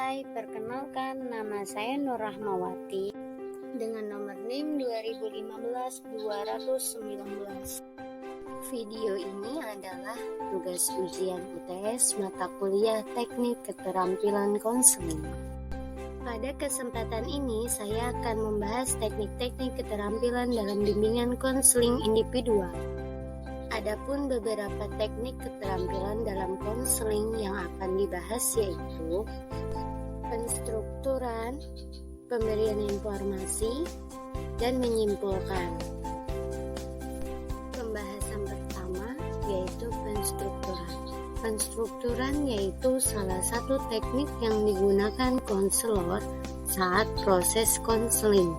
Hai, perkenalkan nama saya Nur Rahmawati dengan nomor NIM 2015-219. Video ini adalah tugas ujian UTS mata kuliah Teknik Keterampilan Konseling. Pada kesempatan ini saya akan membahas teknik-teknik keterampilan dalam bimbingan konseling individual. Adapun beberapa teknik keterampilan dalam konseling yang akan dibahas yaitu penstrukturan, pemberian informasi, dan menyimpulkan. Pembahasan pertama yaitu penstrukturan. Penstrukturan yaitu salah satu teknik yang digunakan konselor saat proses konseling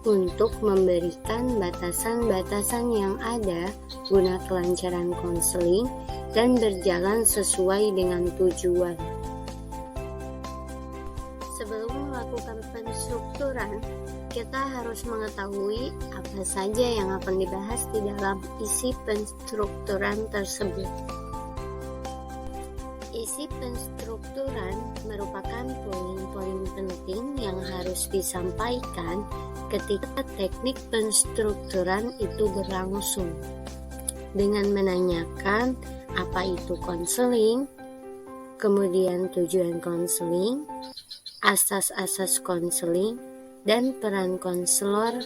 untuk memberikan batasan-batasan yang ada guna kelancaran konseling dan berjalan sesuai dengan tujuan. Sebelum melakukan penstrukturan, kita harus mengetahui apa saja yang akan dibahas di dalam isi penstrukturan tersebut. Isi penstrukturan merupakan poin-poin penting yang harus disampaikan ketika teknik penstrukturan itu berlangsung, dengan menanyakan apa itu konseling, kemudian tujuan konseling, asas-asas konseling, dan peran konselor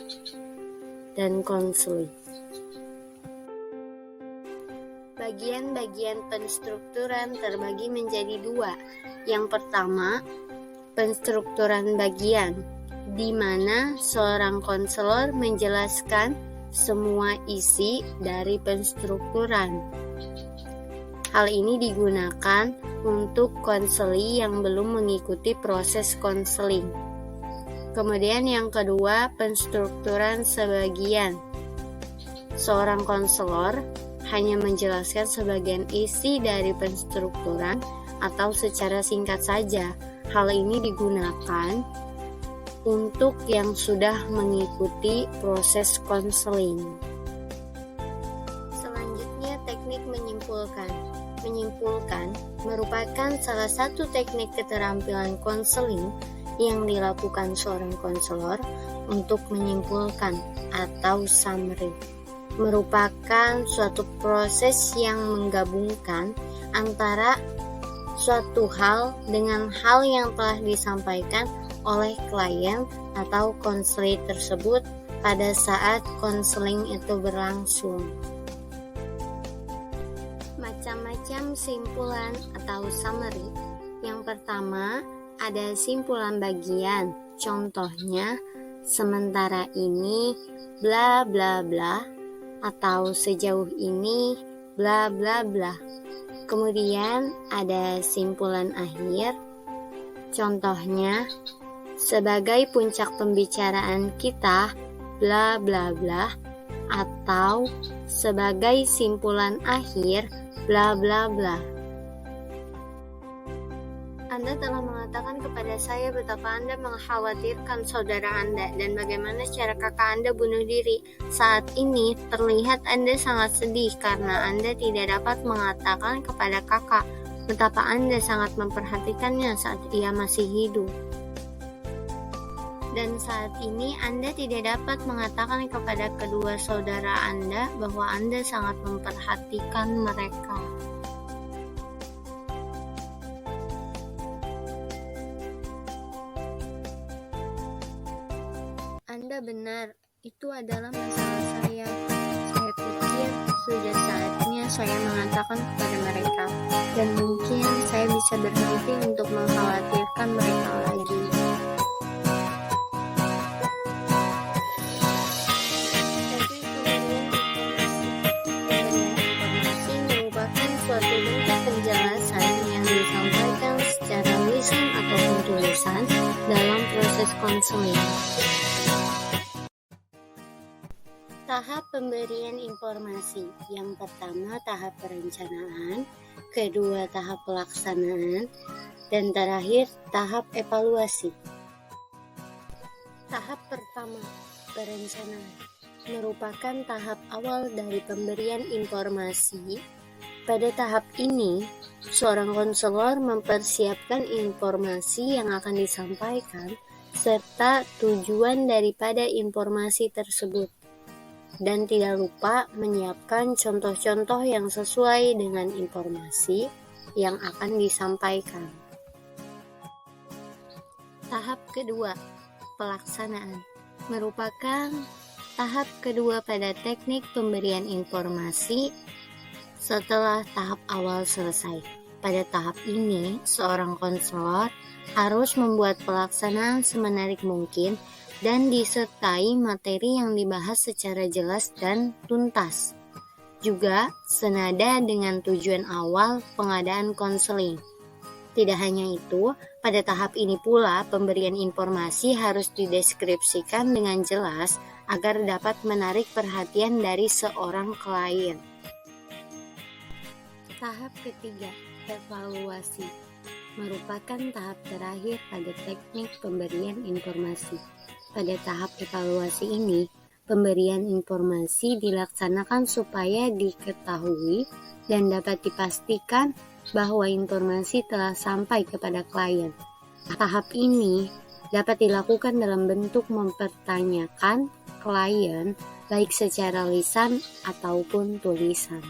dan konseling. Bagian-bagian penstrukturan terbagi menjadi dua. Yang pertama, penstrukturan bagian, di mana seorang konselor menjelaskan semua isi dari penstrukturan. Hal ini digunakan untuk konseli yang belum mengikuti proses konseling. Kemudian yang kedua, penstrukturan sebagian. Seorang konselor hanya menjelaskan sebagian isi dari penstrukturan atau secara singkat saja. Hal ini digunakan untuk yang sudah mengikuti proses konseling. Selanjutnya, teknik menyimpulkan. Menyimpulkan merupakan salah satu teknik keterampilan konseling yang dilakukan seorang konselor untuk menyimpulkan atau summary. Merupakan suatu proses yang menggabungkan antara suatu hal dengan hal yang telah disampaikan oleh klien atau konselor tersebut pada saat konseling itu berlangsung. Macam-macam simpulan atau summary. Yang pertama, ada simpulan bagian. Contohnya, sementara ini bla bla bla, atau sejauh ini bla bla bla. Kemudian ada simpulan akhir. Contohnya, sebagai puncak pembicaraan kita bla bla bla, atau sebagai simpulan akhir bla bla bla. Anda telah mengatakan kepada saya betapa Anda mengkhawatirkan saudara Anda dan bagaimana cara kakak Anda bunuh diri. Saat ini terlihat Anda sangat sedih karena Anda tidak dapat mengatakan kepada kakak betapa Anda sangat memperhatikannya saat ia masih hidup. Dan saat ini Anda tidak dapat mengatakan kepada kedua saudara Anda bahwa Anda sangat memperhatikan mereka. Anda benar, itu adalah masalah saya. Saya pikir sudah saatnya saya mengatakan kepada mereka, dan mungkin saya bisa berhenti untuk mengkhawatirkan mereka lagi. Informasi merupakan suatu bentuk penjelasan yang disampaikan secara lisan ataupun tulisan dalam proses konseling. Tahap pemberian informasi. Yang pertama, tahap perencanaan, kedua, tahap pelaksanaan, dan terakhir, tahap evaluasi. Tahap pertama, perencanaan, merupakan tahap awal dari pemberian informasi Pada tahap ini, seorang konselor mempersiapkan informasi yang akan disampaikan serta tujuan daripada informasi tersebut, dan tidak lupa menyiapkan contoh-contoh yang sesuai dengan informasi yang akan disampaikan. Tahap kedua, pelaksanaan, merupakan tahap kedua pada teknik pemberian informasi setelah tahap awal selesai. Pada tahap ini, seorang konselor harus membuat pelaksanaan semenarik mungkin dan disertai materi yang dibahas secara jelas dan tuntas. Juga senada dengan tujuan awal pengadaan konseling. Tidak hanya itu, pada tahap ini pula pemberian informasi harus dideskripsikan dengan jelas agar dapat menarik perhatian dari seorang klien. Tahap ketiga, evaluasi, merupakan tahap terakhir pada teknik pemberian informasi. Pada tahap evaluasi ini, pemberian informasi dilaksanakan supaya diketahui dan dapat dipastikan bahwa informasi telah sampai kepada klien. Tahap ini dapat dilakukan dalam bentuk mempertanyakan klien baik secara lisan ataupun tulisan.